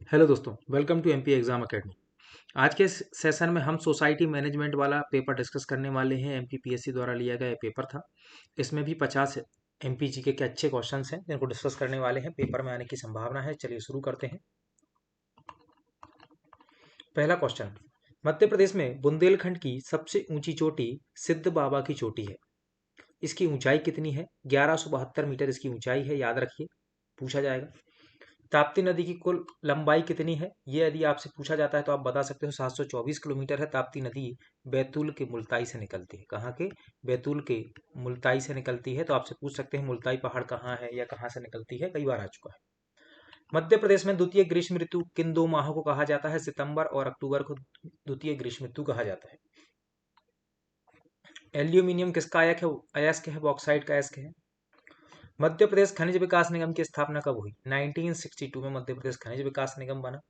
Hello दोस्तों, welcome to MP exam academy. आज के सेशन में हम सोसाइटी मैनेजमेंट वाला पेपर डिस्कस करने वाले हैं। एमपीपीएससी द्वारा लिया गया पेपर था। इसमें भी 50 एमपीजी के अच्छे क्वेश्चंस हैं जिनको डिस्कस करने वाले हैं। पेपर में आने की संभावना है। चलिए शुरू करते हैं। पहला क्वेश्चन, मध्य प्रदेश में बुंदेलखंड की सबसे ऊंची चोटी सिद्ध बाबा की चोटी है। इसकी ऊंचाई कितनी है? 1172 मीटर इसकी ऊंचाई है, याद रखिए, पूछा जाएगा। ताप्ती नदी की कुल लंबाई कितनी है? ये यदि आपसे पूछा जाता है तो आप बता सकते हो 724 किलोमीटर है। ताप्ती नदी बैतूल के मुल्ताई से निकलती है। कहाँ के? बैतूल के मुल्ताई से निकलती है। तो आपसे पूछ सकते हैं मुल्ताई पहाड़ कहाँ है या कहाँ से निकलती है, कई बार आ चुका है। मध्य प्रदेश में द्वितीय ग्रीष्म ऋतु किन दो माहों को कहा जाता है? सितंबर और अक्टूबर को द्वितीय ग्रीष्म ऋतु कहा जाता है। एल्यूमिनियम किसका अयस्क है? बॉक्साइट का अयस्क है। मध्य प्रदेश खनिज विकास निगम की स्थापना कब हुई? 1962 में मध्य प्रदेश खनिज विकास निगम बना।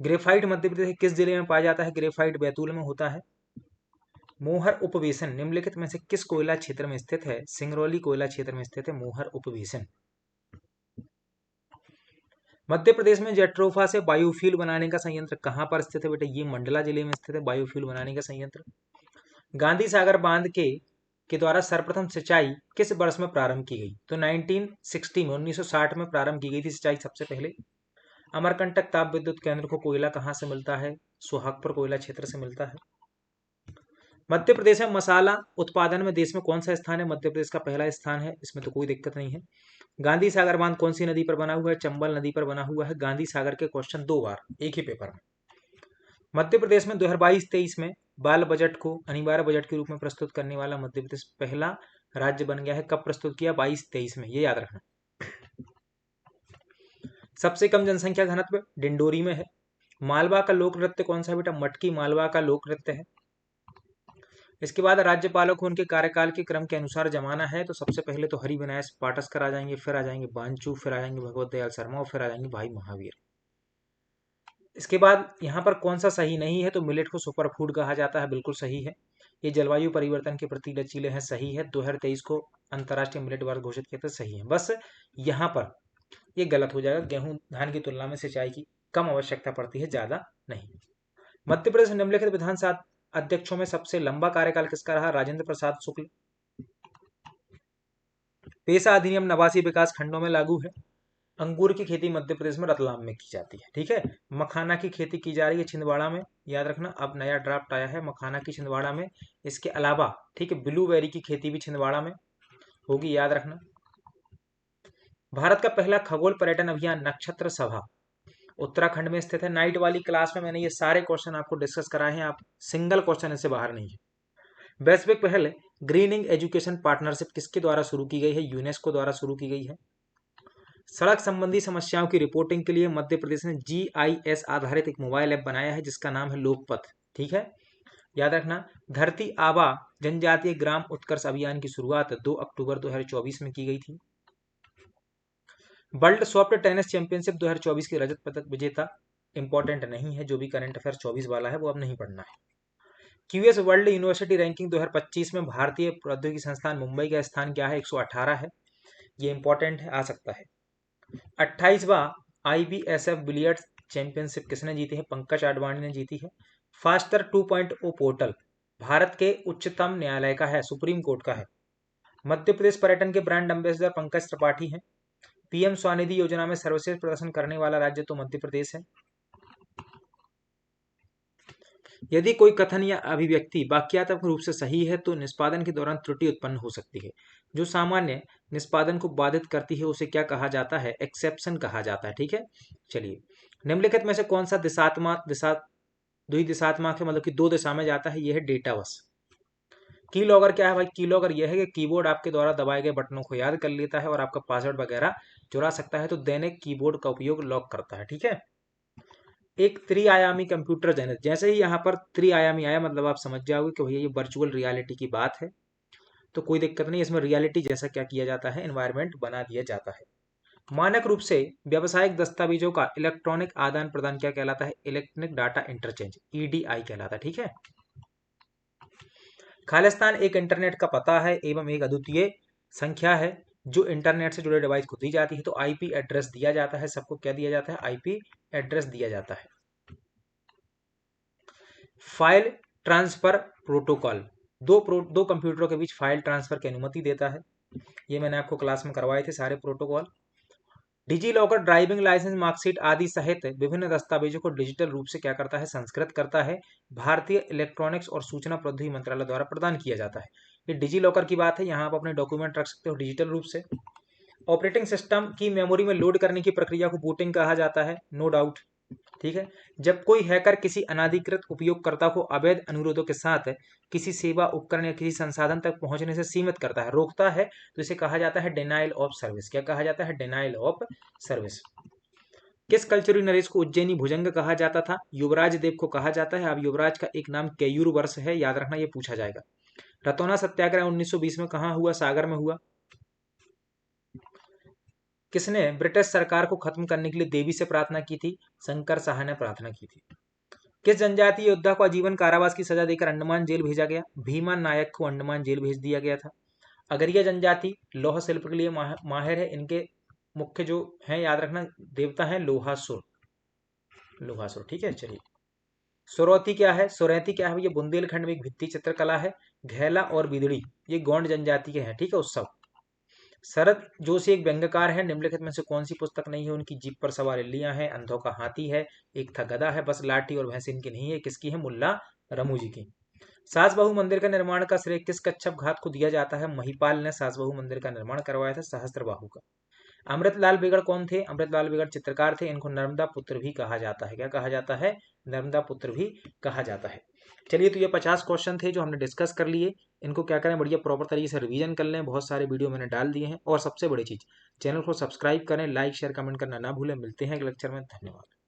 ग्रेफाइट मध्य प्रदेश के किस जिले में पाया जाता है? ग्रेफाइट बैतूल में होता है। मोहर उपवेशन निम्नलिखित में से किस कोयला क्षेत्र में स्थित है? सिंगरौली कोयला क्षेत्र में स्थित है मोहर उपवेशन। मध्य प्रदेश में जेट्रोफा से बायोफ्यूल बनाने का संयंत्र कहां पर स्थित है? बेटा ये मंडला जिले में स्थित है बायोफ्यूल बनाने का संयंत्र। गांधी सागर बांध के द्वारा सर्वप्रथम सिंचाई किस वर्ष में प्रारंभ की गई? तो 1960 में 1960 में प्रारंभ की गई थी सिंचाई सबसे पहले। अमरकंटक ताप विद्युत केंद्र को कोयला कहाँ से मिलता है? सोहागपुर कोयला क्षेत्र से मिलता है। मध्य प्रदेश में मसाला उत्पादन में देश में कौन सा स्थान है? मध्य प्रदेश का पहला स्थान है, इसमें तो कोई दिक्कत नहीं है। गांधी सागर बांध कौन सी नदी पर बना हुआ है? चंबल नदी पर बना हुआ है। गांधी सागर के क्वेश्चन 2 बार एक ही पेपर में। मध्य प्रदेश में 2022-23 में बाल बजट को अनिवार्य बजट के रूप में प्रस्तुत करने वाला मध्य प्रदेश पहला राज्य बन गया है। कब प्रस्तुत किया? 22-23 में, ये याद रखना। सबसे कम जनसंख्या घनत्व डिंडोरी में है। मालवा का लोक नृत्य कौन सा? बेटा मटकी मालवा का लोक नृत्य है। इसके बाद राज्यपालों को उनके कार्यकाल के क्रम के अनुसार जमाना है। तो सबसे पहले तो हरिविनायक पाटस्कर आ जाएंगे, फिर आ जाएंगे बांचू, फिर आ जाएंगे भगवत दयाल शर्मा और फिर आ जाएंगे भाई महावीर। इसके बाद यहाँ पर कौन सा सही नहीं है? तो मिलेट को सुपर फूड कहा जाता है, बिल्कुल सही है। ये जलवायु परिवर्तन के प्रति लचीले हैं, सही है। 2023 को अंतर्राष्ट्रीय मिलेट वर्ष घोषित किया था, सही है। बस यहाँ पर ये गलत हो जाएगा, गेहूं धान की तुलना में सिंचाई की कम आवश्यकता पड़ती है, ज्यादा नहीं। मध्य प्रदेश निम्नलिखित विधानसभा अध्यक्षों में सबसे लंबा कार्यकाल किसका रहा? राजेंद्र प्रसाद शुक्ल। पेशा अधिनियम नवासी विकास खंडों में लागू है। अंगूर की खेती मध्य प्रदेश में रतलाम में की जाती है, ठीक है। मखाना की खेती की जा रही है छिंदवाड़ा में, याद रखना। अब नया ड्राफ्ट आया है मखाना की छिंदवाड़ा में। इसके अलावा ठीक है ब्लूबेरी की खेती भी छिंदवाड़ा में होगी, याद रखना। भारत का पहला खगोल पर्यटन अभियान नक्षत्र सभा उत्तराखंड में स्थित है। नाइट वाली क्लास में मैंने ये सारे क्वेश्चन आपको डिस्कस कराए हैं, आप सिंगल क्वेश्चन इससे बाहर नहीं है। वैश्विक पहल ग्रीनिंग एजुकेशन पार्टनरशिप किसके द्वारा शुरू की गई है? यूनेस्को द्वारा शुरू की गई है। सड़क संबंधी समस्याओं की रिपोर्टिंग के लिए मध्य प्रदेश ने GIS आधारित एक मोबाइल ऐप बनाया है जिसका नाम है लोकपथ, ठीक है, याद रखना। धरती आबा जनजातीय ग्राम उत्कर्ष अभियान की शुरुआत 2 अक्टूबर 2024 में की गई थी। वर्ल्ड सॉफ्ट टेनिस चैंपियनशिप 2024 की रजत पदक विजेता इंपॉर्टेंट नहीं है, जो भी करंट अफेयर 24 वाला है वो अब नहीं पढ़ना है। QS वर्ल्ड यूनिवर्सिटी रैंकिंग 2025 में भारतीय प्रौद्योगिकी संस्थान मुंबई का स्थान क्या है? 118 है, ये इंपॉर्टेंट है, आ सकता है। 28वां IBSF बिलियर्ड्स चैंपियनशिप किसने जीती है? पंकज आडवाणी ने जीती है। फास्टर 2.0 पोर्टल भारत के उच्चतम न्यायालय का है, सुप्रीम कोर्ट का है। मध्य प्रदेश पर्यटन के ब्रांड एम्बेसडर पंकज त्रिपाठी हैं। PM स्वनिधि योजना में सर्वश्रेष्ठ प्रदर्शन करने वाला राज्य तो मध्य प्रदेश है। यदि कोई कथन या अभिव्यक्ति वाक्यात्मक रूप से सही है तो निष्पादन के दौरान त्रुटि उत्पन्न हो सकती है। जो सामान्य निष्पादन को बाधित करती है उसे क्या कहा जाता है? एक्सेप्शन कहा जाता है, ठीक है। चलिए, निम्नलिखित में से कौन सा द्विदिशात्मक है, मतलब कि 2 दिशा में जाता है? यह है डेटा बस। की लॉगर क्या है भाई? की लॉगर यह है कि कीबोर्ड आपके द्वारा दबाए गए बटनों को याद कर लेता है और आपका पासवर्ड वगैरह चुरा सकता है, तो दैनिक कीबोर्ड का उपयोग लॉक करता है, ठीक है। एक त्रिआयामी कंप्यूटर जैसे ही यहाँ पर त्रिआयामी आया मतलब आप समझ जाओगे कि भैया ये वर्चुअल रियलिटी की बात है, तो कोई दिक्कत नहीं। इसमें रियलिटी जैसा क्या किया जाता है, एनवायरनमेंट बना दिया जाता है। मानक रूप से व्यावसायिक दस्तावेजों का इलेक्ट्रॉनिक आदान प्रदान क्या कहलाता है? इलेक्ट्रॉनिक डाटा इंटरचेंज, EDI कहलाता है, ठीक है। खालिस्तान एक इंटरनेट का पता है एवं एक अद्वितीय संख्या है। जो इंटरनेट से जुड़े डिवाइस को दी जाती है, तो आईपी एड्रेस दिया जाता है, सबको क्या दिया जाता है, आईपी एड्रेस दिया जाता है। फाइल ट्रांसफर प्रोटोकॉल दो कंप्यूटरों के बीच फाइल ट्रांसफर की अनुमति देता है। ये मैंने आपको क्लास में करवाए थे सारे protocol. Digi locker driving licence, marksheet आदि सहित विभिन्न दस्तावेजों को डिजिटल रूप से क्या करता है, संस्कृत करता है। भारतीय इलेक्ट्रॉनिक्स और सूचना प्रौद्योगिकी मंत्रालय द्वारा प्रदान किया जाता है। ये डिजी लॉकर की बात है, यहाँ आप अपने डॉक्यूमेंट रख सकते हो डिजिटल रूप से। ऑपरेटिंग सिस्टम की मेमोरी में लोड करने की प्रक्रिया को बूटिंग कहा जाता है, नो डाउट। ठीक है। जब कोई हैकर किसी अनाधिकृत उपयोगकर्ता को अवैध अनुरोधों के साथ किसी सेवा, उपकरण या किसी संसाधन तक पहुंचने से सीमित करता है, रोकता है, तो इसे कहा जाता है डिनाइल ऑफ सर्विस। क्या कहा जाता है, डिनाइल ऑफ सर्विस। किस कल्चरल नरेश को उज्जैनी भुजंग कहा जाता था, युवराज देव को कहा जाता है। अब युवराज का एक नाम केयूर वर्ष है, याद रखना, ये पूछा जाएगा। रतौना सत्याग्रह 1920 में कहां हुआ, सागर में हुआ। किसने ब्रिटिश सरकार को खत्म करने के लिए देवी से प्रार्थना की थी, शंकर शाह ने प्रार्थना की थी। किस जनजातीय योद्धा को आजीवन कारावास की सजा देकर अंडमान जेल भेजा गया, भीमा नायक को अंडमान जेल भेज दिया गया था। अगरिया जनजाति लौह शिल्प के लिए माहिर है। इनके मुख्य जो है, याद रखना, देवता है लोहासुर, लोहासुर। ठीक है, चलिए। सुरौती क्या है, सुरैती क्या है, ये बुंदेलखंड में एक भित्ति चित्रकला है। घेला और बिदड़ी ये गोंड जनजाति के हैं। ठीक है, उत्सव। शरद जोशी एक व्यंग्यकार है, निम्नलिखित में से कौन सी पुस्तक नहीं है उनकी। जीप पर सवार इल्लियां हैं, अंधों का हाथी है, एक था गधा है, बस लाठी और भैंस इनकी नहीं है। किसकी है, मुल्ला रमू जी की। सास बहू मंदिर का निर्माण का श्रेय किस कच्छप घात को दिया जाता है, महिपाल ने सास बहू मंदिर का निर्माण करवाया था, सहस्त्रबाहु का। अमृतलाल बिगड़ कौन थे, अमृतलाल बिगड़ चित्रकार थे। इनको नर्मदा पुत्र भी कहा जाता है। क्या कहा जाता है, नर्मदा पुत्र भी कहा जाता है। चलिए, तो ये 50 क्वेश्चन थे जो हमने डिस्कस कर लिए। इनको क्या करें, बढ़िया प्रॉपर तरीके से रिवीजन कर लें। बहुत सारे वीडियो मैंने डाल दिए हैं। और सबसे बड़ी चीज़, चैनल को सब्सक्राइब करें, लाइक शेयर कमेंट करना ना भूलें। मिलते हैं अगले लेक्चर में। धन्यवाद।